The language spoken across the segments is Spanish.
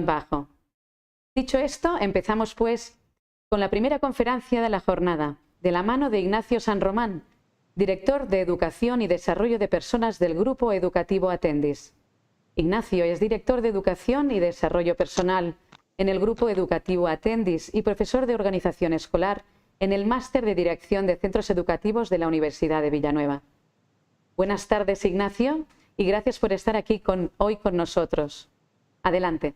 bajo. Dicho esto, empezamos pues con la primera conferencia de la jornada, de la mano de Ignacio San Román, director de Educación y Desarrollo de Personas del Grupo Educativo Atendis. Ignacio es director de Educación y Desarrollo Personal en el Grupo Educativo Atendis y profesor de Organización Escolar en el Máster de Dirección de Centros Educativos de la Universidad de Villanueva. Buenas tardes, Ignacio, y gracias por estar aquí hoy con nosotros. Adelante.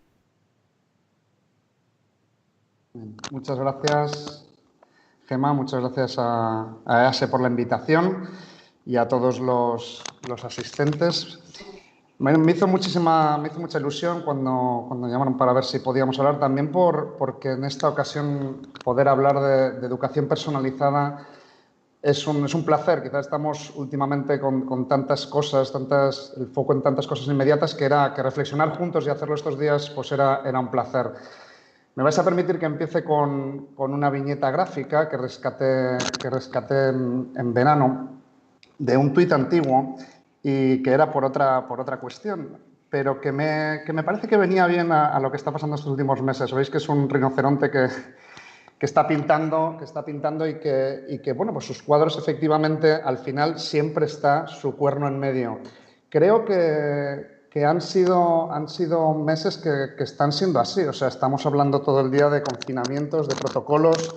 Muchas gracias, Gemma, muchas gracias a EASE por la invitación y a todos los asistentes. Me hizo mucha ilusión cuando llamaron para ver si podíamos hablar, también porque en esta ocasión poder hablar de educación personalizada es un placer. Quizás estamos últimamente con tantas cosas, el foco en tantas cosas inmediatas, que reflexionar juntos y hacerlo estos días pues era un placer. Me vais a permitir que empiece con una viñeta gráfica que rescaté en verano de un tuit antiguo y que era por otra cuestión, pero que me parece que venía bien a lo que está pasando estos últimos meses. Veis que es un rinoceronte que está pintando y que bueno, pues sus cuadros efectivamente al final siempre está su cuerno en medio. Creo que han sido meses que están siendo así. O sea, estamos hablando todo el día de confinamientos, de protocolos,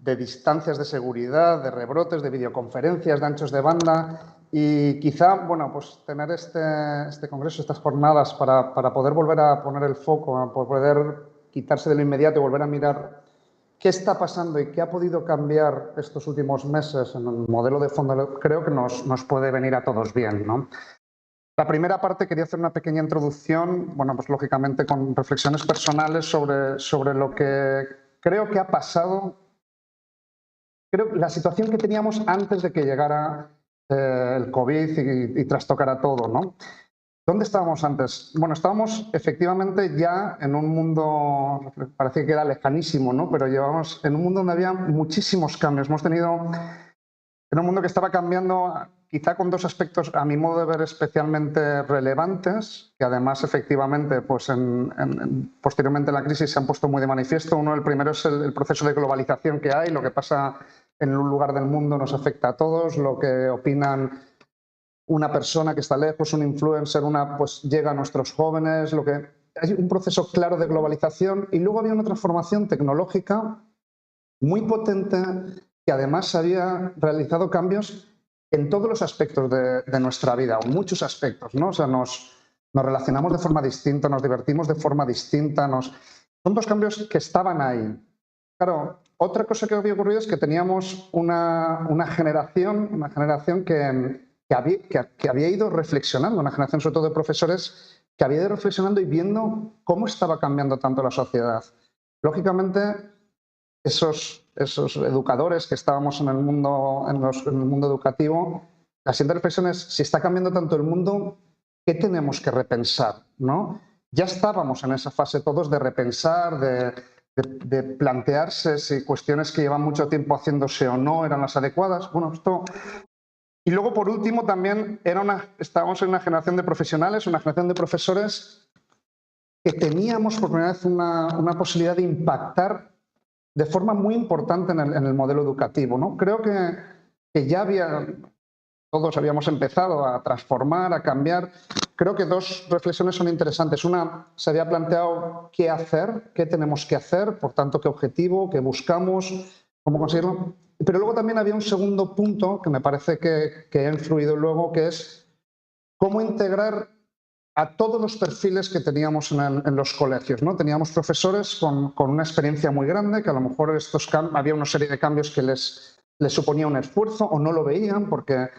de distancias de seguridad, de rebrotes, de videoconferencias, de anchos de banda. Y quizá, bueno, pues tener este congreso, estas jornadas para poder volver a poner el foco, a poder quitarse de lo inmediato y volver a mirar qué está pasando y qué ha podido cambiar estos últimos meses en el modelo de fondo, creo que nos puede venir a todos bien, ¿no? La primera parte quería hacer una pequeña introducción, bueno, pues lógicamente con reflexiones personales sobre lo que creo que ha pasado, la situación que teníamos antes de que llegara el COVID y trastocara todo, ¿no? ¿Dónde estábamos antes? Bueno, estábamos efectivamente ya en un mundo, parecía que era lejanísimo, ¿no? Pero llevábamos en un mundo donde había muchísimos cambios. Era un mundo que estaba cambiando, quizá con dos aspectos, a mi modo de ver, especialmente relevantes, que además, efectivamente, pues posteriormente en la crisis se han puesto muy de manifiesto. El primero es el proceso de globalización que hay. Lo que pasa en un lugar del mundo nos afecta a todos. Lo que opinan una persona que está lejos, un influencer, pues llega a nuestros jóvenes. Hay un proceso claro de globalización y luego había una transformación tecnológica muy potente que además había realizado cambios en todos los aspectos de nuestra vida, o muchos aspectos, ¿no? O sea, nos relacionamos de forma distinta, nos divertimos de forma distinta. Son dos cambios que estaban ahí. Claro, otra cosa que había ocurrido es que teníamos una generación que había ido reflexionando, una generación sobre todo de profesores que había ido reflexionando y viendo cómo estaba cambiando tanto la sociedad. Lógicamente, esos educadores que estábamos en el mundo educativo, la siguiente reflexión es: si está cambiando tanto el mundo, ¿qué tenemos que repensar, ¿no? Ya estábamos en esa fase todos de repensar, de plantearse si cuestiones que llevan mucho tiempo haciéndose o no eran las adecuadas. Bueno, esto... Y luego, por último, también estábamos en una generación de profesionales, una generación de profesores que teníamos por primera vez una posibilidad de impactar de forma muy importante en el modelo educativo, ¿no? Creo que ya todos habíamos empezado a transformar, a cambiar. Creo que dos reflexiones son interesantes. Una, se había planteado qué hacer, qué tenemos que hacer, por tanto, qué objetivo, qué buscamos, cómo conseguirlo. Pero luego también había un segundo punto que me parece que ha influido luego, que es cómo integrar a todos los perfiles que teníamos en los colegios, ¿no? Teníamos profesores con una experiencia muy grande, que a lo mejor había una serie de cambios que les suponía un esfuerzo o no lo veían porque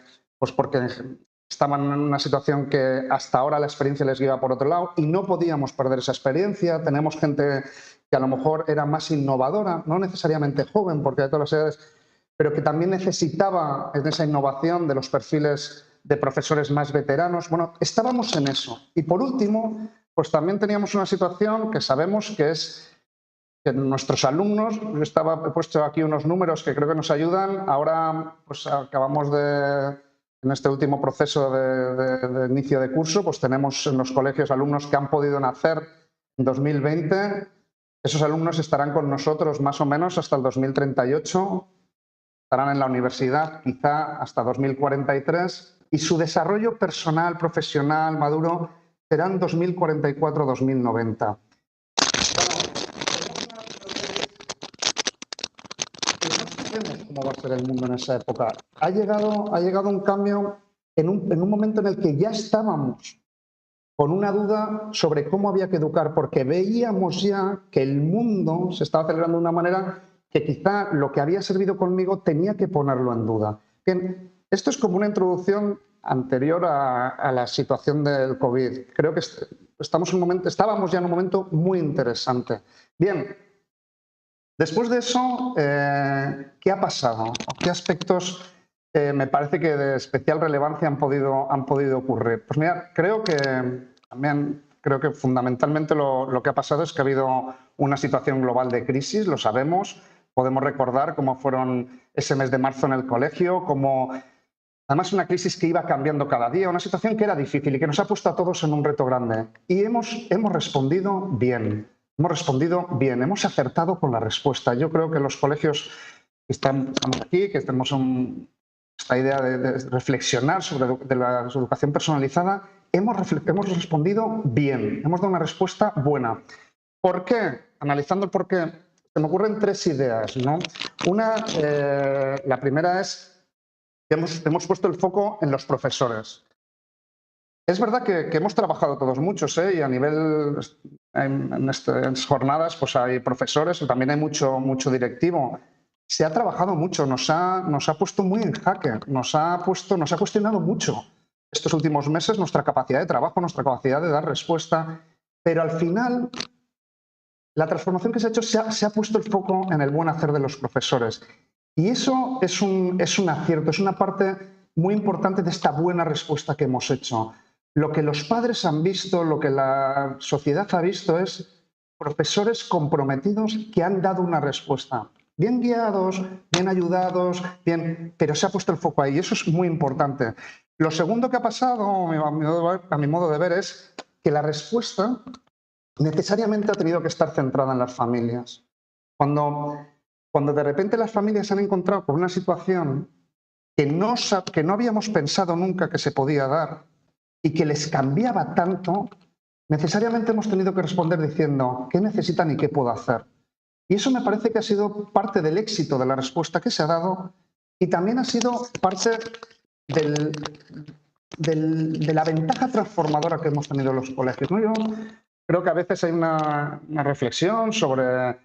estaban en una situación que hasta ahora la experiencia les iba por otro lado y no podíamos perder esa experiencia. Tenemos gente que a lo mejor era más innovadora, no necesariamente joven, porque hay todas las edades, pero que también necesitaba en esa innovación de los perfiles de profesores más veteranos. Bueno, estábamos en eso. Y por último, pues también teníamos una situación que sabemos que es que nuestros alumnos, he puesto aquí unos números que creo que nos ayudan. Ahora pues acabamos en este último proceso de inicio de curso, pues tenemos en los colegios alumnos que han podido nacer En 2020, esos alumnos estarán con nosotros más o menos hasta el 2038, estarán en la universidad quizá hasta 2043 y su desarrollo personal, profesional, maduro, será en 2044-2090. ¿Cómo va a ser el mundo en esa época? Ha llegado un cambio en un momento en el que ya estábamos con una duda sobre cómo había que educar, porque veíamos ya que el mundo se estaba acelerando de una manera que quizá lo que había servido conmigo tenía que ponerlo en duda. Bien, esto es como una introducción anterior a la situación del COVID. Creo que estábamos ya en un momento muy interesante. Bien, después de eso, ¿qué ha pasado? ¿Qué aspectos me parece que de especial relevancia han podido ocurrir? Pues mira, creo que fundamentalmente lo que ha pasado es que ha habido una situación global de crisis, lo sabemos. Podemos recordar cómo fueron ese mes de marzo en el colegio, cómo además una crisis que iba cambiando cada día, una situación que era difícil y que nos ha puesto a todos en un reto grande. Y hemos respondido bien. Hemos respondido bien, hemos acertado con la respuesta. Yo creo que los colegios que estamos aquí, que tenemos esta idea de reflexionar sobre la educación personalizada, hemos respondido bien, hemos dado una respuesta buena. ¿Por qué? Analizando el por qué, se me ocurren tres ideas, ¿no? La primera es que hemos puesto el foco en los profesores. Es verdad que hemos trabajado todos muchos, y a nivel, en estas jornadas, pues hay profesores, también hay mucho directivo. Se ha trabajado mucho, nos ha puesto muy en jaque, nos ha cuestionado mucho estos últimos meses nuestra capacidad de trabajo, nuestra capacidad de dar respuesta, pero al final la transformación que se ha hecho se ha puesto el foco en el buen hacer de los profesores. Y eso es un acierto, es una parte muy importante de esta buena respuesta que hemos hecho. Lo que los padres han visto, lo que la sociedad ha visto es profesores comprometidos que han dado una respuesta. Bien guiados, bien ayudados, pero se ha puesto el foco ahí y eso es muy importante. Lo segundo que ha pasado, a mi modo de ver, es que la respuesta necesariamente ha tenido que estar centrada en las familias. Cuando de repente las familias se han encontrado con una situación que no habíamos pensado nunca que se podía dar y que les cambiaba tanto, necesariamente hemos tenido que responder diciendo ¿qué necesitan y qué puedo hacer? Y eso me parece que ha sido parte del éxito de la respuesta que se ha dado y también ha sido parte de la ventaja transformadora que hemos tenido los colegios, ¿no? Yo creo que a veces hay una reflexión sobre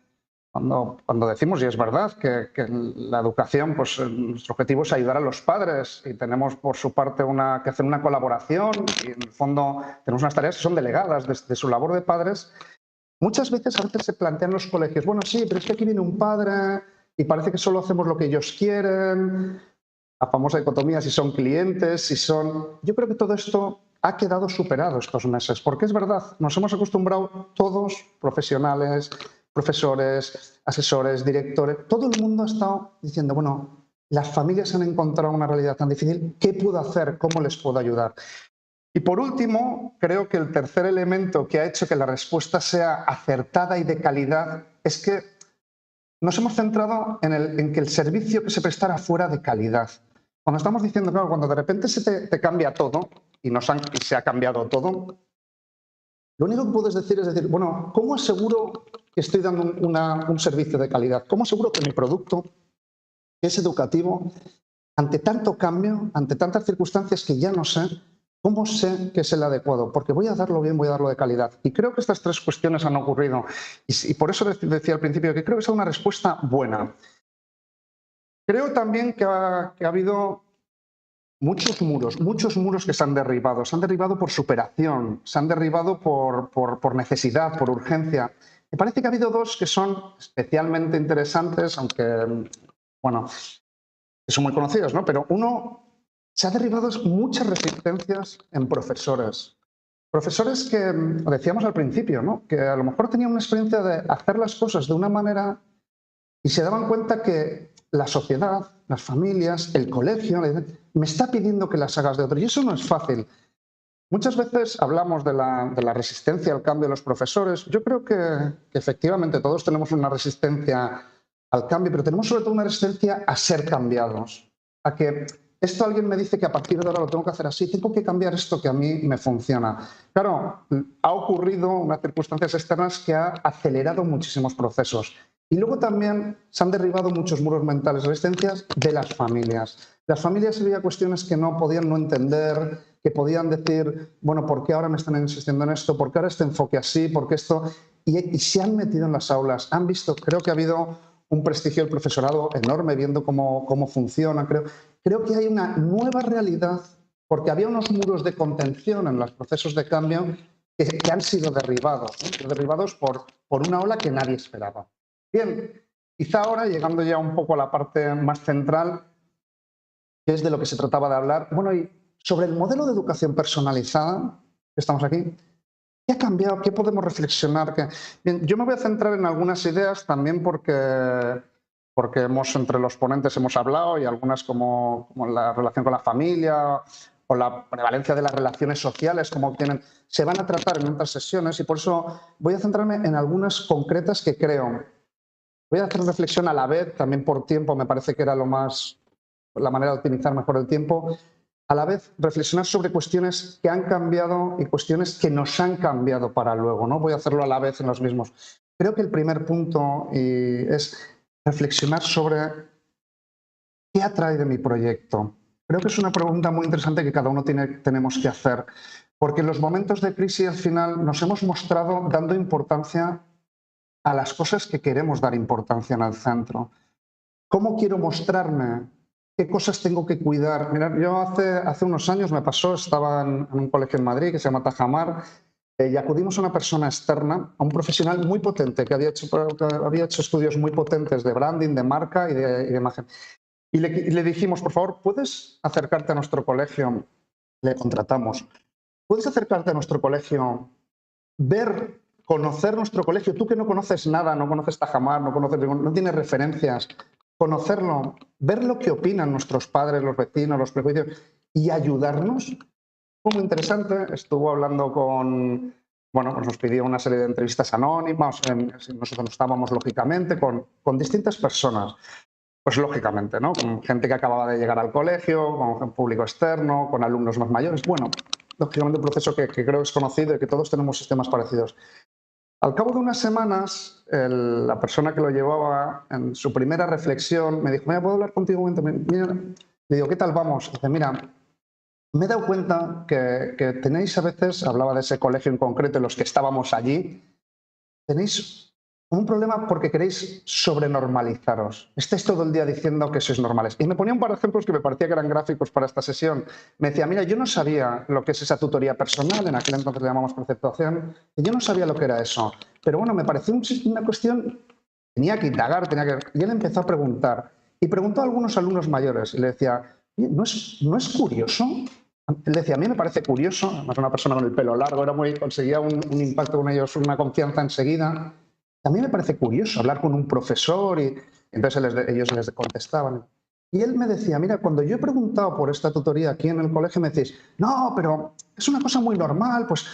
cuando decimos, y es verdad, que la educación, pues nuestro objetivo es ayudar a los padres y tenemos por su parte que hacer una colaboración y en el fondo tenemos unas tareas que son delegadas de su labor de padres. Muchas veces se plantean los colegios, bueno, sí, pero es que aquí viene un padre y parece que solo hacemos lo que ellos quieren, la famosa dicotomía si son clientes, si son... Yo creo que todo esto ha quedado superado estos meses, porque es verdad, nos hemos acostumbrado todos, profesionales, profesores, asesores, directores, todo el mundo ha estado diciendo, bueno, las familias han encontrado una realidad tan difícil, ¿qué puedo hacer? ¿Cómo les puedo ayudar? Y por último, creo que el tercer elemento que ha hecho que la respuesta sea acertada y de calidad es que nos hemos centrado en que el servicio que se prestara fuera de calidad. Cuando estamos diciendo, claro, cuando de repente se te cambia todo y se ha cambiado todo, lo único que puedes decir es bueno, ¿cómo aseguro que estoy dando un servicio de calidad? ¿Cómo aseguro que mi producto es educativo ante tanto cambio, ante tantas circunstancias que ya no sé? ¿Cómo sé que es el adecuado? Porque voy a darlo bien, voy a darlo de calidad. Y creo que estas tres cuestiones han ocurrido. Y por eso decía al principio que creo que es una respuesta buena. Creo también que ha habido muchos muros que se han derribado por superación, se han derribado por necesidad, por urgencia. Me parece que ha habido dos que son especialmente interesantes, aunque, bueno, son muy conocidos, ¿no? Pero uno, se ha derribado muchas resistencias en profesores. Profesores que, decíamos al principio, ¿no? Que a lo mejor tenían una experiencia de hacer las cosas de una manera y se daban cuenta que la sociedad, las familias, el colegio, me está pidiendo que las hagas de otro. Y eso no es fácil. muchas veces hablamos de la resistencia al cambio de los profesores. Yo creo que efectivamente todos tenemos una resistencia al cambio, pero tenemos sobre todo una resistencia a ser cambiados, a que esto alguien me dice que a partir de ahora lo tengo que hacer así, tengo que cambiar esto que a mí me funciona. Claro, ha ocurrido unas circunstancias externas que ha acelerado muchísimos procesos. Y luego también se han derribado muchos muros mentales, resistencias de las familias. Las familias había cuestiones que no podían no entender, que podían decir, bueno, ¿por qué ahora me están insistiendo en esto? ¿Por qué ahora este enfoque así? ¿Por qué esto? Y se han metido en las aulas, han visto, creo que ha habido un prestigio del profesorado enorme viendo cómo funciona. Creo que hay una nueva realidad, porque había unos muros de contención en los procesos de cambio que han sido derribados, ¿no? Derribados por una ola que nadie esperaba. Bien, quizá ahora, llegando ya un poco a la parte más central, que es de lo que se trataba de hablar, bueno, y sobre el modelo de educación personalizada, que estamos aquí, ¿qué ha cambiado? ¿Qué podemos reflexionar? Bien, yo me voy a centrar en algunas ideas también porque entre los ponentes hemos hablado y algunas como la relación con la familia o la prevalencia de las relaciones sociales, como tienen, se van a tratar en otras sesiones y por eso voy a centrarme en algunas concretas que creo. Voy a hacer reflexión a la vez, también por tiempo, me parece que era la manera de optimizar mejor el tiempo. A la vez, reflexionar sobre cuestiones que han cambiado y cuestiones que nos han cambiado para luego, ¿no? Voy a hacerlo a la vez en los mismos. Creo que el primer punto es reflexionar sobre qué atrae de mi proyecto. Creo que es una pregunta muy interesante que cada uno tenemos que hacer, porque en los momentos de crisis al final nos hemos mostrado dando importancia a las cosas que queremos dar importancia en el centro. ¿Cómo quiero mostrarme? ¿Qué cosas tengo que cuidar? Mirad, yo hace unos años me pasó, estaba en un colegio en Madrid que se llama Tajamar y acudimos a una persona externa, a un profesional muy potente que había hecho estudios muy potentes de branding, de marca y de imagen. Y le dijimos, por favor, ¿puedes acercarte a nuestro colegio? Le contratamos. ¿Puedes acercarte a nuestro colegio, conocer nuestro colegio? Tú que no conoces nada, no conoces Tajamar, no tienes referencias, conocerlo, ver lo que opinan nuestros padres, los vecinos, los prejuicios y ayudarnos. Fue muy interesante. Estuvo hablando con, bueno, pues nos pidió una serie de entrevistas anónimas, nosotros estábamos lógicamente con distintas personas. Pues lógicamente, ¿no? Con gente que acababa de llegar al colegio, con público externo, con alumnos más mayores. Bueno, lógicamente un proceso que creo que es conocido y que todos tenemos sistemas parecidos. Al cabo de unas semanas, la persona que lo llevaba, en su primera reflexión, me dijo, mira, ¿puedo hablar contigo un momento? Mira, le digo, ¿qué tal vamos? Dice, mira, me he dado cuenta que tenéis a veces, hablaba de ese colegio en concreto, en los que estábamos allí, tenéis un problema porque queréis sobrenormalizaros. Estáis todo el día diciendo que sois normales. Y me ponía un par de ejemplos que me parecía que eran gráficos para esta sesión. Me decía, mira, yo no sabía lo que es esa tutoría personal, en aquel entonces le llamamos conceptuación, y yo no sabía lo que era eso. Pero bueno, me pareció una cuestión, tenía que indagar, y él empezó a preguntar. Y preguntó a algunos alumnos mayores y le decía, ¿no es curioso? Él decía, a mí me parece curioso, además una persona con el pelo largo, conseguía un impacto con ellos, una confianza enseguida. A mí me parece curioso hablar con un profesor y entonces ellos les contestaban. Y él me decía, mira, cuando yo he preguntado por esta tutoría aquí en el colegio me decís, no, pero es una cosa muy normal, pues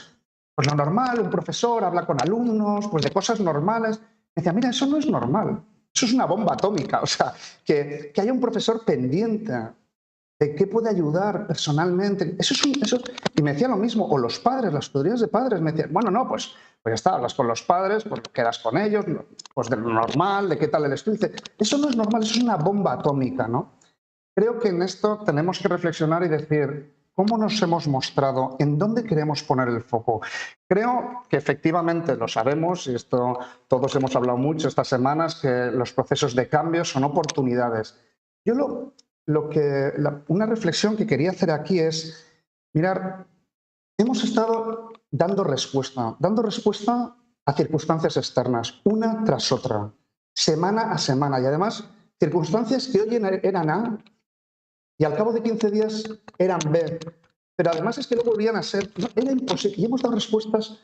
lo normal, un profesor habla con alumnos, pues de cosas normales. Me decía, mira, eso no es normal, eso es una bomba atómica, o sea, que haya un profesor pendiente de qué puede ayudar personalmente. Y me decía lo mismo, o los padres, las tutorías de padres, me decían, bueno, no, pues ya está, hablas con los padres, pues quedas con ellos, pues de lo normal, de qué tal el estudio. Dice, eso no es normal, eso es una bomba atómica, ¿no? Creo que en esto tenemos que reflexionar y decir, ¿cómo nos hemos mostrado? ¿En dónde queremos poner el foco? Creo que efectivamente lo sabemos, y esto todos hemos hablado mucho estas semanas, que los procesos de cambio son oportunidades. Yo una reflexión que quería hacer aquí es, mirar, hemos estado dando respuesta a circunstancias externas, una tras otra, semana a semana, y además circunstancias que hoy eran A y al cabo de 15 días eran B, pero además es que luego volvían a ser, no, era imposible, y hemos dado respuestas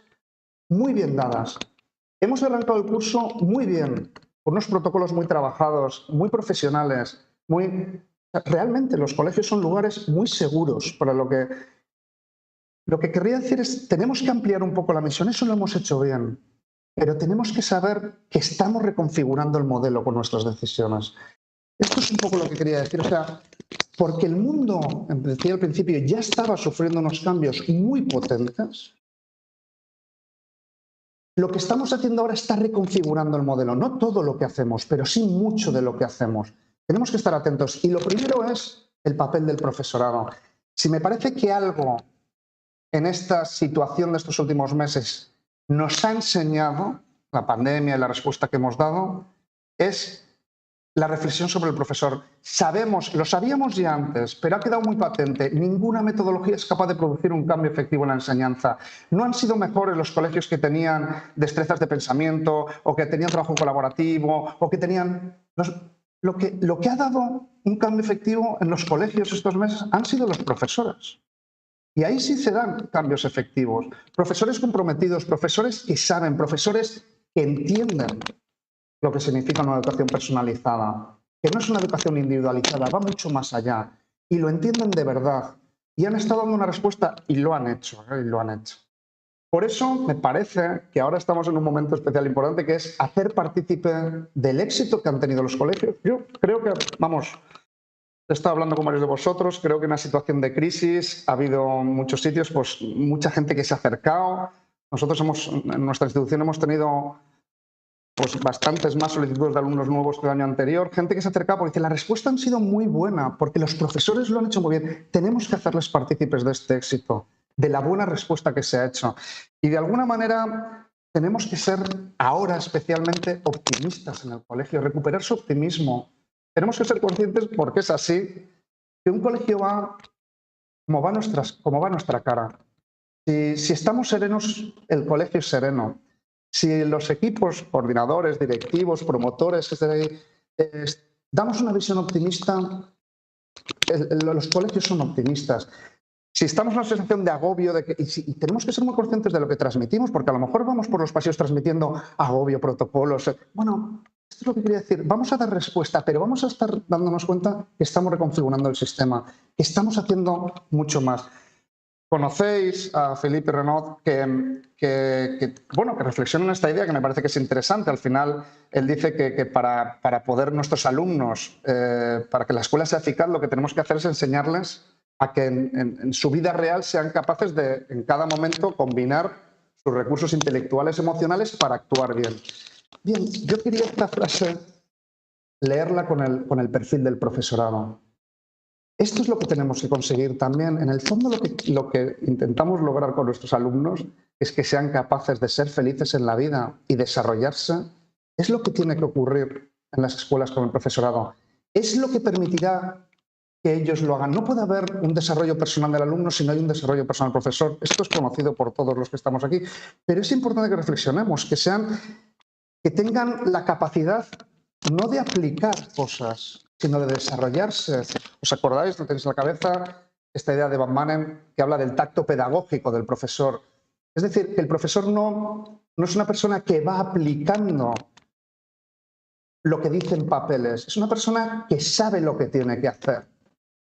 muy bien dadas. Hemos arrancado el curso muy bien, con unos protocolos muy trabajados, muy profesionales, realmente los colegios son lugares muy seguros para lo que Lo que querría decir es, tenemos que ampliar un poco la misión, eso lo hemos hecho bien, pero tenemos que saber que estamos reconfigurando el modelo con nuestras decisiones. Esto es un poco lo que quería decir, o sea, porque el mundo, decía al principio, ya estaba sufriendo unos cambios muy potentes. Lo que estamos haciendo ahora está reconfigurando el modelo, no todo lo que hacemos, pero sí mucho de lo que hacemos. Tenemos que estar atentos y lo primero es el papel del profesorado. Si me parece que algo en esta situación de estos últimos meses nos ha enseñado, la pandemia y la respuesta que hemos dado, es la reflexión sobre el profesor. Lo sabíamos ya antes, pero ha quedado muy patente. Ninguna metodología es capaz de producir un cambio efectivo en la enseñanza. No han sido mejores los colegios que tenían destrezas de pensamiento o que tenían trabajo colaborativo o que tenían... Lo que ha dado un cambio efectivo en los colegios estos meses han sido los profesores. Y ahí sí se dan cambios efectivos. Profesores comprometidos, profesores que saben, profesores que entienden lo que significa una educación personalizada, que no es una educación individualizada, va mucho más allá y lo entienden de verdad y han estado dando una respuesta y lo han hecho, y lo han hecho. Por eso me parece que ahora estamos en un momento especial importante que es hacer partícipe del éxito que han tenido los colegios. Yo creo que, vamos, he estado hablando con varios de vosotros, creo que en una situación de crisis ha habido muchos sitios, pues mucha gente que se ha acercado. Nosotros en nuestra institución hemos tenido pues bastantes más solicitudes de alumnos nuevos que el año anterior, gente que se acerca porque dice, la respuesta han sido muy buena, porque los profesores lo han hecho muy bien. Tenemos que hacerles partícipes de este éxito, de la buena respuesta que se ha hecho. Y de alguna manera tenemos que ser ahora especialmente optimistas en el colegio, recuperar su optimismo. Tenemos que ser conscientes, porque es así, que un colegio va como va nuestra cara. Si estamos serenos, el colegio es sereno. Si los equipos, coordinadores, directivos, promotores, damos una visión optimista, los colegios son optimistas. Si estamos en una sensación de agobio, y tenemos que ser muy conscientes de lo que transmitimos, porque a lo mejor vamos por los pasillos transmitiendo agobio, protocolos. Bueno, esto es lo que quería decir. Vamos a dar respuesta, pero vamos a estar dándonos cuenta que estamos reconfigurando el sistema, que estamos haciendo mucho más. Conocéis a Philippe Renaud que reflexiona en esta idea que me parece que es interesante. Al final, él dice que para poder nuestros alumnos, para que la escuela sea eficaz, lo que tenemos que hacer es enseñarles a que en su vida real sean capaces de, en cada momento, combinar sus recursos intelectuales, emocionales para actuar bien. Bien, yo quería esta frase leerla con el perfil del profesorado. Esto es lo que tenemos que conseguir también. En el fondo, lo que intentamos lograr con nuestros alumnos es que sean capaces de ser felices en la vida y desarrollarse. Es lo que tiene que ocurrir en las escuelas con el profesorado. Es lo que permitirá que ellos lo hagan. No puede haber un desarrollo personal del alumno si no hay un desarrollo personal del profesor. Esto es conocido por todos los que estamos aquí. Pero es importante que reflexionemos, que tengan la capacidad no de aplicar cosas, sino de desarrollarse. ¿Os acordáis, no tenéis en la cabeza, esta idea de Van Manen que habla del tacto pedagógico del profesor? Es decir, que el profesor no es una persona que va aplicando lo que dicen papeles, es una persona que sabe lo que tiene que hacer.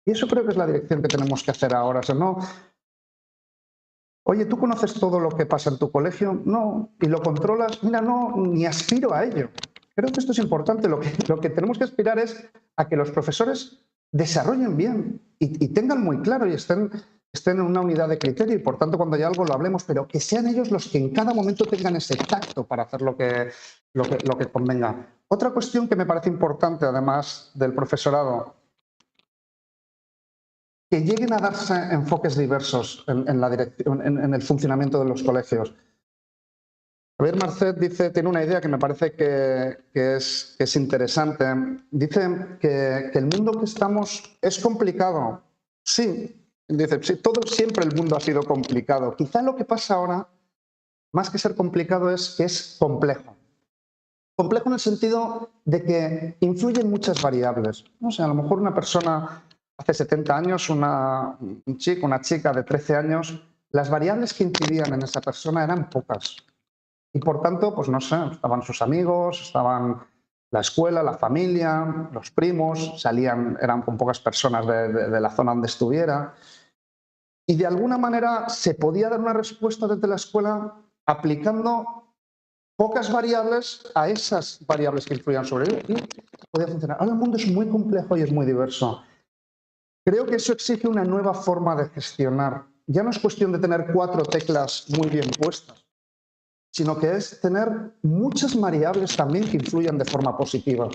Y eso creo que es la dirección que tenemos que hacer ahora. O sea, no, oye, ¿tú conoces todo lo que pasa en tu colegio? No. ¿Y lo controlas? Mira, no, ni aspiro a ello. Creo que esto es importante. Lo que tenemos que aspirar es a que los profesores desarrollen bien y tengan muy claro y estén en una unidad de criterio y, por tanto, cuando haya algo lo hablemos, pero que sean ellos los que en cada momento tengan ese tacto para hacer lo que convenga. Otra cuestión que me parece importante, además del profesorado, que lleguen a darse enfoques diversos en el funcionamiento de los colegios. Javier Marcet tiene una idea que me parece que es interesante. Dice que el mundo que estamos es complicado. Sí, dice, sí, siempre el mundo ha sido complicado. Quizá lo que pasa ahora, más que ser complicado, es que es complejo. Complejo en el sentido de que influyen muchas variables. No sé, a lo mejor una persona hace 70 años, una chica de 13 años, las variables que incidían en esa persona eran pocas. Y por tanto, pues no sé, estaban sus amigos, estaban la escuela, la familia, los primos, eran con pocas personas de la zona donde estuviera. y de alguna manera se podía dar una respuesta desde la escuela aplicando pocas variables a esas variables que influían sobre él y podía funcionar. Ahora el mundo es muy complejo y es muy diverso. Creo que eso exige una nueva forma de gestionar. Ya no es cuestión de tener 4 teclas muy bien puestas, sino que es tener muchas variables también que influyan de forma positiva.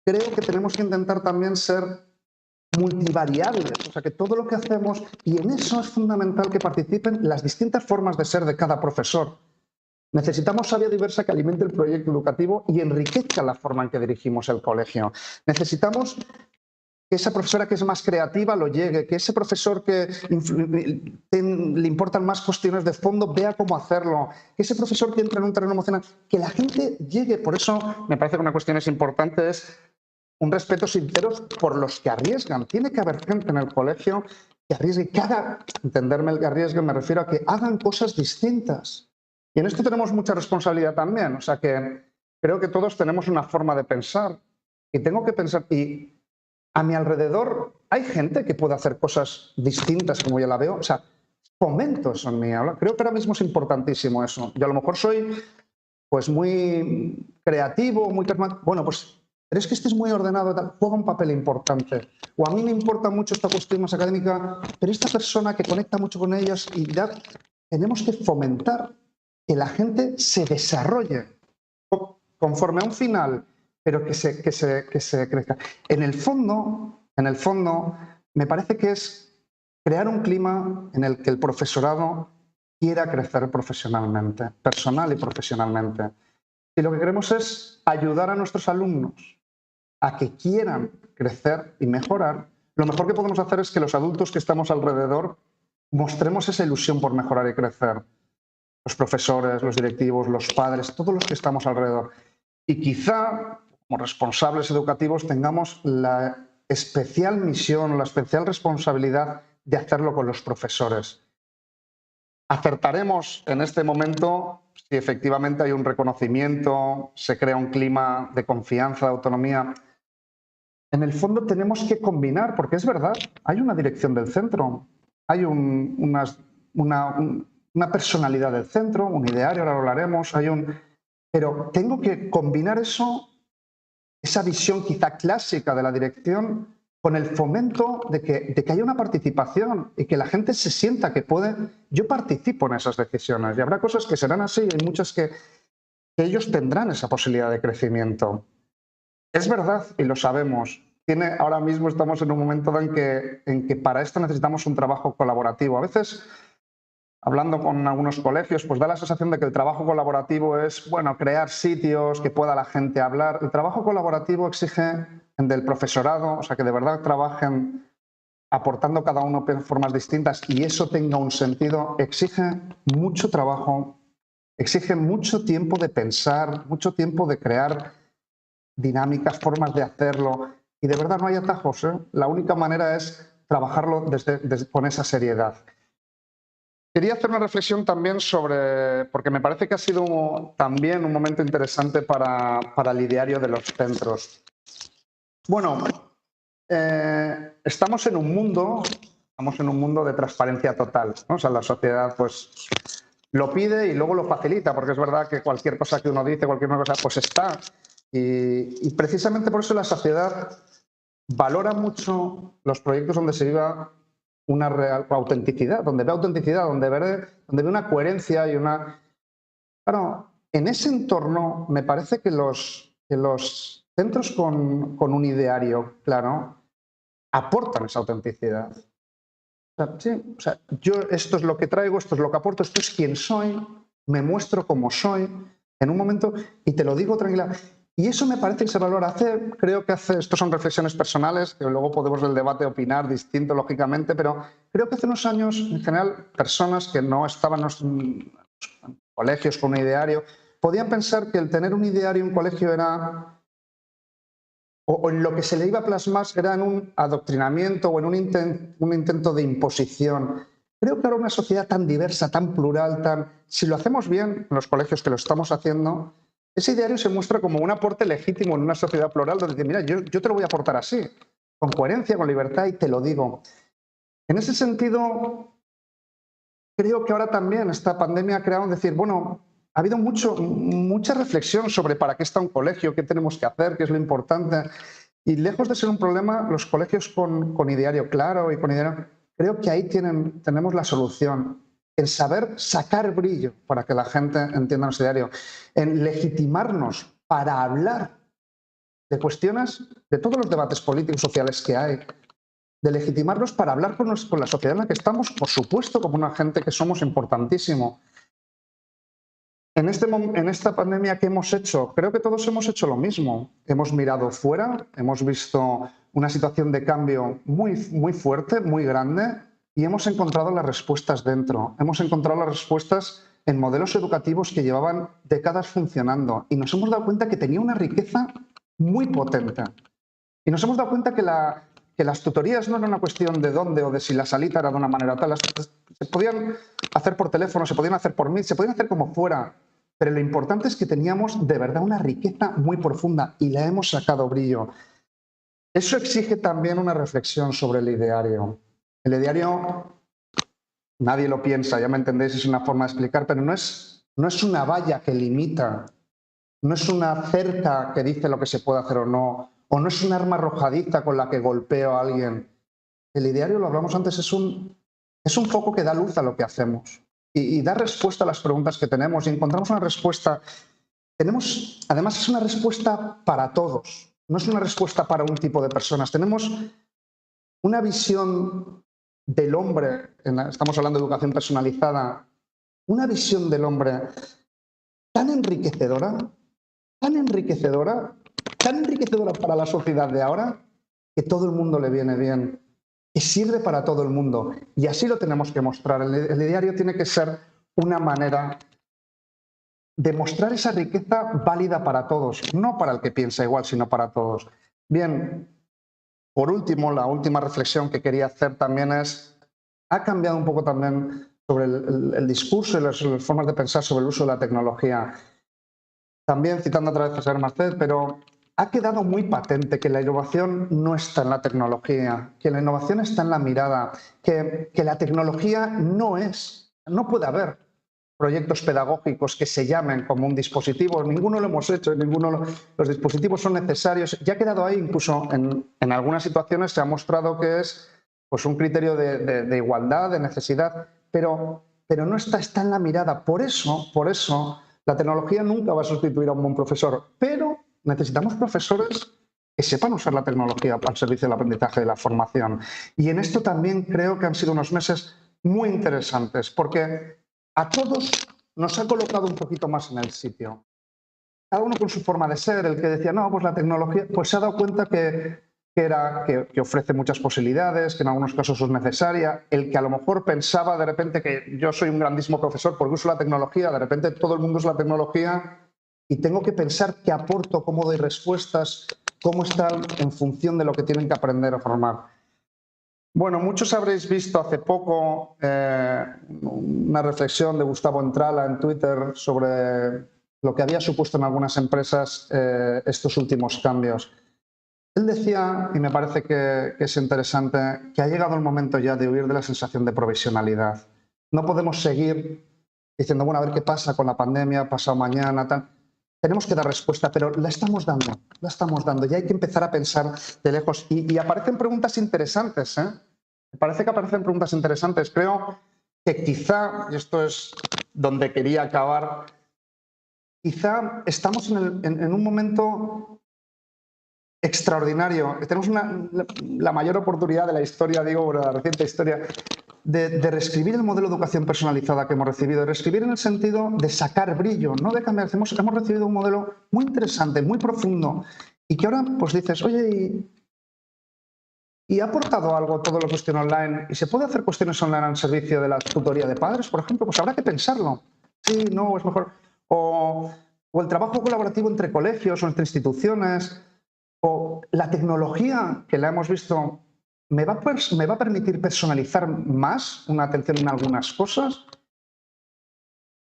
Creo que tenemos que intentar también ser multivariables, o sea, que todo lo que hacemos, y en eso es fundamental que participen las distintas formas de ser de cada profesor. Necesitamos sabia diversa que alimente el proyecto educativo y enriquezca la forma en que dirigimos el colegio. Necesitamos que esa profesora que es más creativa lo llegue, que ese profesor que le importan más cuestiones de fondo vea cómo hacerlo, que ese profesor que entra en un terreno emocional, que la gente llegue. Por eso me parece que una cuestión es importante es un respeto sincero por los que arriesgan. Tiene que haber gente en el colegio que arriesgue, que haga, entenderme el que arriesgue, me refiero a que hagan cosas distintas. Y en esto tenemos mucha responsabilidad también. O sea que creo que todos tenemos una forma de pensar y tengo que pensar, y a mi alrededor hay gente que puede hacer cosas distintas como yo la veo. O sea, fomento eso en mí. Creo que ahora mismo es importantísimo eso. Yo a lo mejor soy pues muy creativo, muy carismático. Bueno, pues pero es que este es muy ordenado, juega un papel importante. O a mí me importa mucho esta cuestión más académica, pero esta persona que conecta mucho con ellos y ya tenemos que fomentar que la gente se desarrolle conforme a un final, pero que se crezca. En el fondo, me parece que es crear un clima en el que el profesorado quiera crecer profesionalmente, personal y profesionalmente. Y lo que queremos es ayudar a nuestros alumnos a que quieran crecer y mejorar. Lo mejor que podemos hacer es que los adultos que estamos alrededor mostremos esa ilusión por mejorar y crecer. Los profesores, los directivos, los padres, todos los que estamos alrededor. Y quizá, como responsables educativos, tengamos la especial misión, la especial responsabilidad de hacerlo con los profesores. Acertaremos en este momento si efectivamente hay un reconocimiento, se crea un clima de confianza, de autonomía. En el fondo tenemos que combinar, porque es verdad, hay una dirección del centro, hay una personalidad del centro, un ideario, ahora lo hablaremos, pero tengo que combinar eso, esa visión quizá clásica de la dirección, con el fomento de que haya una participación y que la gente se sienta que puede. Yo participo en esas decisiones y habrá cosas que serán así y hay muchas que ellos tendrán esa posibilidad de crecimiento. Es verdad y lo sabemos. Ahora mismo estamos en un momento en que para esto necesitamos un trabajo colaborativo. A veces, hablando con algunos colegios, pues da la sensación de que el trabajo colaborativo es, bueno, crear sitios que pueda la gente hablar. El trabajo colaborativo exige del profesorado, o sea, que de verdad trabajen aportando cada uno de formas distintas y eso tenga un sentido, exige mucho trabajo, exige mucho tiempo de pensar, mucho tiempo de crear dinámicas, formas de hacerlo. Y de verdad no hay atajos, ¿eh? La única manera es trabajarlo con esa seriedad. Quería hacer una reflexión también porque me parece que ha sido también un momento interesante para el ideario de los centros. Bueno, estamos en un mundo de transparencia total, ¿no? O sea, la sociedad pues lo pide y luego lo facilita, porque es verdad que cualquier cosa que uno dice, cualquier cosa, pues está. Y precisamente por eso la sociedad valora mucho los proyectos donde se viva una real autenticidad, donde ve una coherencia y una... Claro, en ese entorno me parece que los centros con un ideario claro aportan esa autenticidad. O sea, yo esto es lo que traigo, esto es lo que aporto, esto es quién soy, me muestro como soy en un momento y te lo digo tranquila. Y eso me parece que se valora. Creo que estos son reflexiones personales, que luego podemos del debate opinar distinto, lógicamente, pero creo que hace unos años, en general, personas que no estaban en los colegios con un ideario, podían pensar que el tener un ideario en un colegio era... o en lo que se le iba a plasmar era en un adoctrinamiento o en un intento de imposición. Creo que ahora una sociedad tan diversa, tan plural, si lo hacemos bien en los colegios que lo estamos haciendo, ese ideario se muestra como un aporte legítimo en una sociedad plural donde dice, mira, yo te lo voy a aportar así, con coherencia, con libertad y te lo digo. En ese sentido, creo que ahora también esta pandemia ha creado decir, bueno, ha habido mucha reflexión sobre para qué está un colegio, qué tenemos que hacer, qué es lo importante. Y lejos de ser un problema, los colegios con ideario claro y con ideario, creo que ahí tenemos la solución. En saber sacar brillo para que la gente entienda nuestro ideario. En legitimarnos para hablar de cuestiones, de todos los debates políticos, sociales que hay, de legitimarnos para hablar con la sociedad en la que estamos, por supuesto, como una gente que somos importantísimo. En esta pandemia, ¿qué hemos hecho? Creo que todos hemos hecho lo mismo. Hemos mirado fuera, hemos visto una situación de cambio muy, muy fuerte, muy grande, y hemos encontrado las respuestas dentro. Hemos encontrado las respuestas en modelos educativos que llevaban décadas funcionando, y nos hemos dado cuenta que tenía una riqueza muy potente. Y nos hemos dado cuenta que las tutorías no era una cuestión de dónde o de si la salita era de una manera tal. Se podían hacer por teléfono, se podían hacer por Meet, se podían hacer como fuera. Pero lo importante es que teníamos de verdad una riqueza muy profunda y la hemos sacado brillo. Eso exige también una reflexión sobre el ideario. El ideario, nadie lo piensa, ya me entendéis, es una forma de explicar, pero no es una valla que limita, no es una cerca que dice lo que se puede hacer o no es un arma arrojadiza con la que golpeo a alguien. El ideario, lo hablamos antes, es un foco que da luz a lo que hacemos y da respuesta a las preguntas que tenemos y encontramos una respuesta. Además, es una respuesta para todos, no es una respuesta para un tipo de personas. Tenemos una visión del hombre, estamos hablando de educación personalizada, una visión del hombre tan enriquecedora, tan enriquecedora para la sociedad de ahora, que todo el mundo le viene bien, que sirve para todo el mundo. Y así lo tenemos que mostrar. El ideario tiene que ser una manera de mostrar esa riqueza válida para todos, no para el que piensa igual, sino para todos. Bien, por último, la última reflexión que quería hacer también ha cambiado un poco también sobre el discurso y las formas de pensar sobre el uso de la tecnología. También citando otra vez a Sir Marcet, pero ha quedado muy patente que la innovación no está en la tecnología, que la innovación está en la mirada, que la tecnología no puede haber proyectos pedagógicos que se llamen como un dispositivo, ninguno lo hemos hecho, los dispositivos son necesarios, ya ha quedado ahí, incluso en algunas situaciones se ha mostrado que es pues, un criterio de igualdad, de necesidad, pero no está en la mirada. Por eso, la tecnología nunca va a sustituir a un buen profesor, pero necesitamos profesores que sepan usar la tecnología al servicio del aprendizaje y de la formación. Y en esto también creo que han sido unos meses muy interesantes, porque a todos nos ha colocado un poquito más en el sitio. Cada uno con su forma de ser, el que decía, no, pues la tecnología, pues se ha dado cuenta que ofrece muchas posibilidades, que en algunos casos es necesaria. El que a lo mejor pensaba de repente que yo soy un grandísimo profesor porque uso la tecnología, de repente todo el mundo usa la tecnología y tengo que pensar qué aporto, cómo doy respuestas, cómo están en función de lo que tienen que aprender o formar. Bueno, muchos habréis visto hace poco una reflexión de Gustavo Entrala en Twitter sobre lo que había supuesto en algunas empresas estos últimos cambios. Él decía, y me parece que es interesante, que ha llegado el momento ya de huir de la sensación de provisionalidad. No podemos seguir diciendo, bueno, a ver qué pasa con la pandemia, pasado mañana, tal. Tenemos que dar respuesta, pero la estamos dando y hay que empezar a pensar de lejos. Y aparecen preguntas interesantes, ¿eh? Me parece que aparecen preguntas interesantes. Creo que quizá, y esto es donde quería acabar, quizá estamos en un momento extraordinario. Tenemos la mayor oportunidad de la historia, digo, de la reciente historia, de reescribir el modelo de educación personalizada que hemos recibido, de reescribir en el sentido de sacar brillo, no de cambiar. Hemos recibido un modelo muy interesante, muy profundo, y que ahora pues dices, oye, ¿y ha aportado algo todo la cuestión online? ¿Y se puede hacer cuestiones online al servicio de la tutoría de padres, por ejemplo? Pues habrá que pensarlo. Sí, no, es mejor. O el trabajo colaborativo entre colegios o entre instituciones, o la tecnología que la hemos visto, ¿me va a permitir personalizar más una atención en algunas cosas?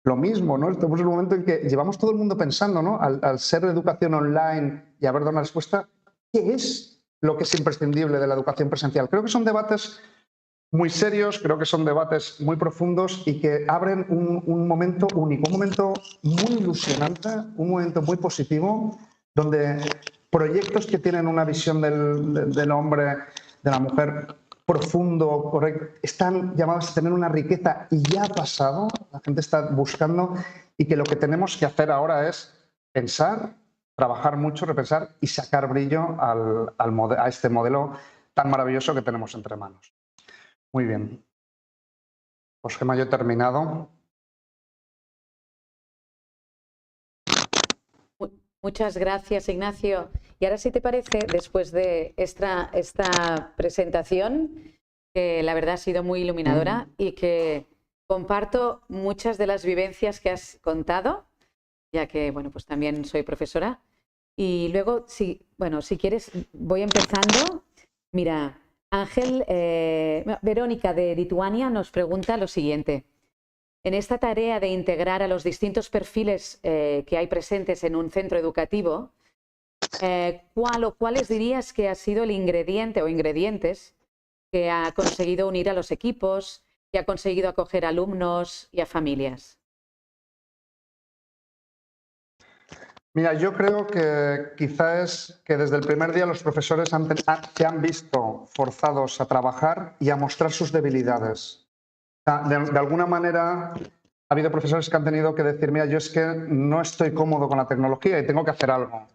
Lo mismo, ¿no? Estamos en un momento en que llevamos todo el mundo pensando, ¿no? Al ser educación online y haber dado una respuesta, ¿qué es lo que es imprescindible de la educación presencial? Creo que son debates muy serios, creo que son debates muy profundos y que abren un momento único, un momento muy ilusionante, un momento muy positivo, donde proyectos que tienen una visión del hombre, de la mujer profundo, correcto, están llamados a tener una riqueza y ya ha pasado, la gente está buscando, y que lo que tenemos que hacer ahora es pensar, trabajar mucho, repensar y sacar brillo a este modelo tan maravilloso que tenemos entre manos. Muy bien. Pues Gemma, yo he terminado. Muchas gracias, Ignacio. Y ahora, si te parece, después de esta presentación, que la verdad ha sido muy iluminadora y que comparto muchas de las vivencias que has contado, ya que, bueno, pues también soy profesora. Y luego, si quieres, voy empezando. Mira, Verónica de Lituania nos pregunta lo siguiente. En esta tarea de integrar a los distintos perfiles que hay presentes en un centro educativo, ¿cuáles dirías que ha sido el ingrediente o ingredientes que ha conseguido unir a los equipos, que ha conseguido acoger alumnos y a familias? Mira, yo creo que quizá es que desde el primer día los profesores se han visto forzados a trabajar y a mostrar sus debilidades. De alguna manera ha habido profesores que han tenido que decir, mira, yo es que no estoy cómodo con la tecnología y tengo que hacer algo.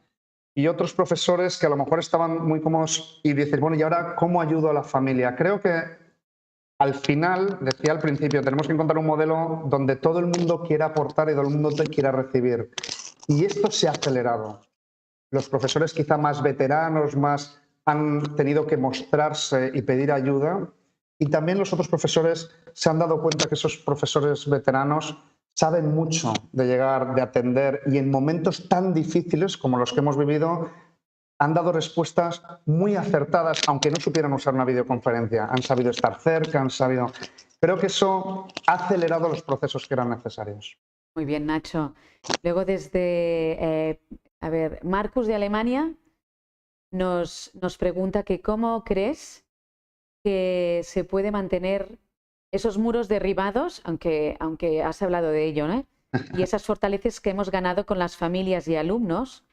Y otros profesores que a lo mejor estaban muy cómodos y dicen, bueno, ¿y ahora cómo ayudo a la familia? Creo que al final, decía al principio, tenemos que encontrar un modelo donde todo el mundo quiera aportar y todo el mundo te quiera recibir. Y esto se ha acelerado. Los profesores quizá más veteranos, más han tenido que mostrarse y pedir ayuda. Y también los otros profesores se han dado cuenta que esos profesores veteranos saben mucho de llegar, de atender, y en momentos tan difíciles como los que hemos vivido han dado respuestas muy acertadas, aunque no supieran usar una videoconferencia. Han sabido estar cerca, han sabido... Creo que eso ha acelerado los procesos que eran necesarios. Muy bien, Nacho. Luego desde, Marcus de Alemania nos pregunta que cómo crees que se puede mantener esos muros derribados, aunque has hablado de ello, ¿no? Y esas fortalezas que hemos ganado con las familias y alumnos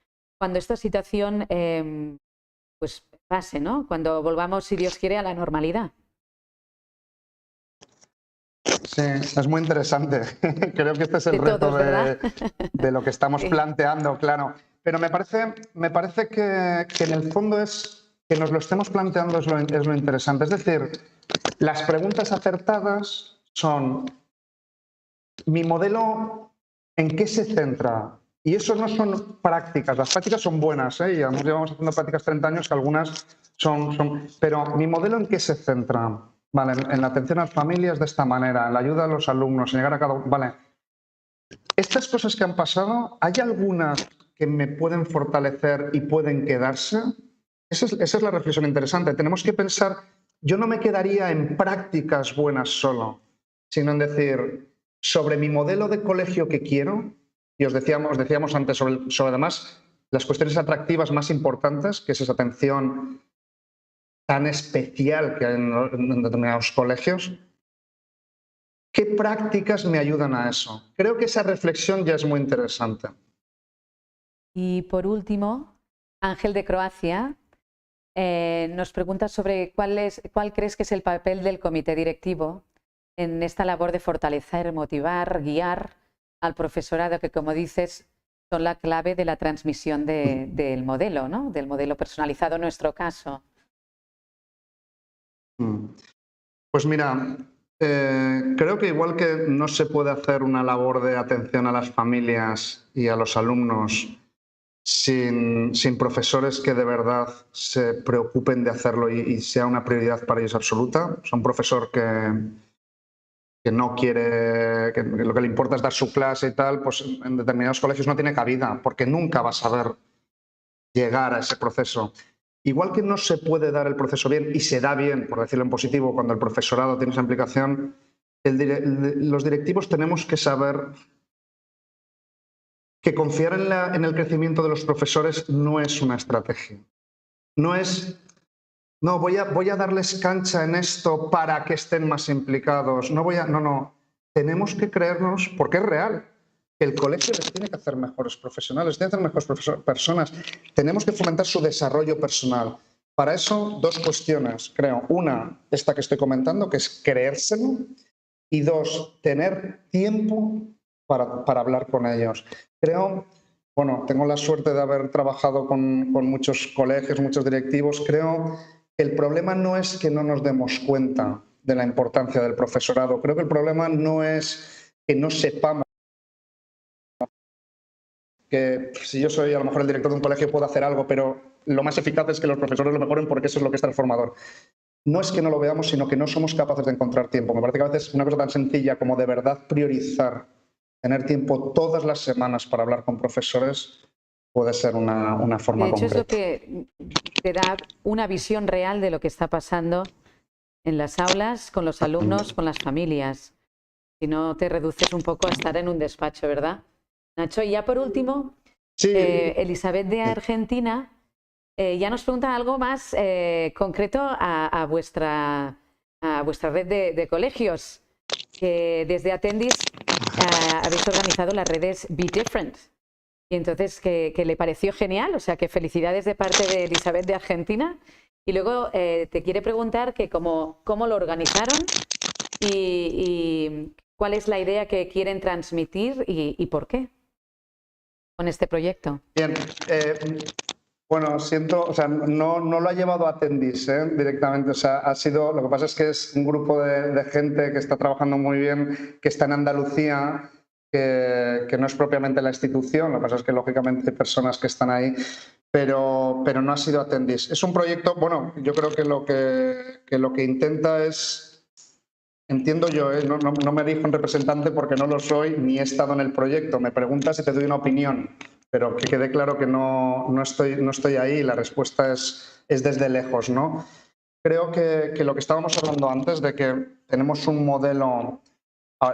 cuando esta situación pues pase, ¿no? Cuando volvamos, si Dios quiere, a la normalidad. Sí, es muy interesante. Creo que este es el De reto todos, ¿verdad? de lo que estamos planteando, claro. Pero me parece que en el fondo es que nos lo estemos planteando es lo interesante. Es decir, las preguntas acertadas son: ¿mi modelo en qué se centra? Y eso no son prácticas. Las prácticas son buenas, ¿eh? Y además llevamos haciendo prácticas 30 años, que algunas son... Pero ¿mi modelo en qué se centra? Vale, en la atención a las familias de esta manera, en la ayuda a los alumnos, en llegar a cada... Vale. Estas cosas que han pasado, ¿hay algunas que me pueden fortalecer y pueden quedarse? Esa es la reflexión interesante. Tenemos que pensar, yo no me quedaría en prácticas buenas solo, sino en decir, sobre mi modelo de colegio que quiero, y os decíamos antes sobre además las cuestiones atractivas más importantes, que es esa atención tan especial que hay en determinados colegios. ¿Qué prácticas me ayudan a eso? Creo que esa reflexión ya es muy interesante. Y por último, Ángel de Croacia nos pregunta sobre cuál crees que es el papel del comité directivo en esta labor de fortalecer, motivar, guiar al profesorado, que, como dices, son la clave de la transmisión del modelo, ¿no? Del modelo personalizado en nuestro caso. Pues mira, creo que igual que no se puede hacer una labor de atención a las familias y a los alumnos sin profesores que de verdad se preocupen de hacerlo y sea una prioridad para ellos absoluta. O sea, un profesor que no quiere, que lo que le importa es dar su clase y tal, pues en determinados colegios no tiene cabida, porque nunca va a saber llegar a ese proceso. Igual que no se puede dar el proceso bien, y se da bien, por decirlo en positivo, cuando el profesorado tiene esa implicación, los directivos tenemos que saber que confiar en el crecimiento de los profesores no es una estrategia. No es no, voy a darles cancha en esto para que estén más implicados. No. Tenemos que creernos, porque es real, que el colegio les tiene que hacer mejores profesionales, tiene que hacer mejores personas. Tenemos que fomentar su desarrollo personal. Para eso, dos cuestiones, creo. Una, esta que estoy comentando, que es creérselo. Y dos, tener tiempo para hablar con ellos. Creo, bueno, tengo la suerte de haber trabajado con muchos colegios, muchos directivos. Creo que el problema no es que no nos demos cuenta de la importancia del profesorado. Creo que el problema no es que no sepamos que si yo soy a lo mejor el director de un colegio puedo hacer algo, pero lo más eficaz es que los profesores lo mejoren porque eso es lo que es transformador. No es que no lo veamos, sino que no somos capaces de encontrar tiempo. Me parece que a veces una cosa tan sencilla como de verdad priorizar, tener tiempo todas las semanas para hablar con profesores, puede ser una forma concreta. De hecho, concreta. Es lo que te da una visión real de lo que está pasando en las aulas, con los alumnos, con las familias. Si no, te reduces un poco a estar en un despacho, ¿verdad, Nacho? Y ya por último, sí. Elizabeth de Argentina ya nos pregunta algo más concreto a vuestra red de colegios, que desde Attendis habéis organizado las redes Be Different. Y entonces que le pareció genial, o sea que felicidades de parte de Elizabeth de Argentina. Y luego te quiere preguntar que cómo lo organizaron y cuál es la idea que quieren transmitir y por qué con este proyecto. Bien, bueno, siento, o sea, no lo ha llevado a Attendis directamente, o sea, ha sido, lo que pasa es que es un grupo de gente que está trabajando muy bien, que está en Andalucía, que no es propiamente la institución, lo que pasa es que lógicamente hay personas que están ahí, pero no ha sido Attendis. Es un proyecto, bueno, yo creo que lo que intenta es, entiendo yo, no me dijo un representante porque no lo soy ni he estado en el proyecto, me preguntas si te doy una opinión, pero que quede claro que no estoy ahí y la respuesta es desde lejos, ¿no? Creo que lo que estábamos hablando antes de que tenemos un modelo,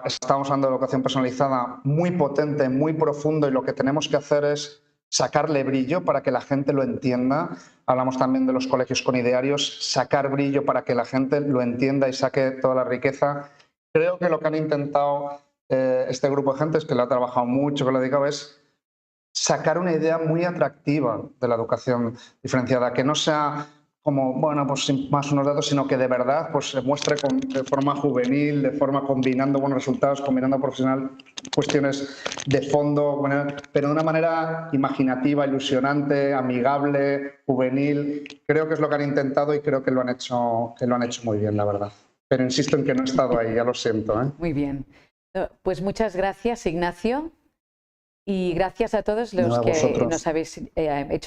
estábamos hablando de educación personalizada muy potente, muy profundo y lo que tenemos que hacer es sacarle brillo para que la gente lo entienda. Hablamos también de los colegios con idearios, sacar brillo para que la gente lo entienda y saque toda la riqueza. Creo que lo que han intentado este grupo de gente, es que lo ha trabajado mucho, que lo ha dedicado, es sacar una idea muy atractiva de la educación diferenciada, que no sea como, bueno, pues sin más unos datos, sino que de verdad pues, se muestre de forma juvenil, de forma combinando buenos resultados, combinando profesional cuestiones de fondo, pero de una manera imaginativa, ilusionante, amigable, juvenil. Creo que es lo que han intentado y creo que lo han hecho muy bien, la verdad. Pero insisto en que no he estado ahí, ya lo siento. Muy bien. Pues muchas gracias, Ignacio. Y gracias a todos los que nos habéis hecho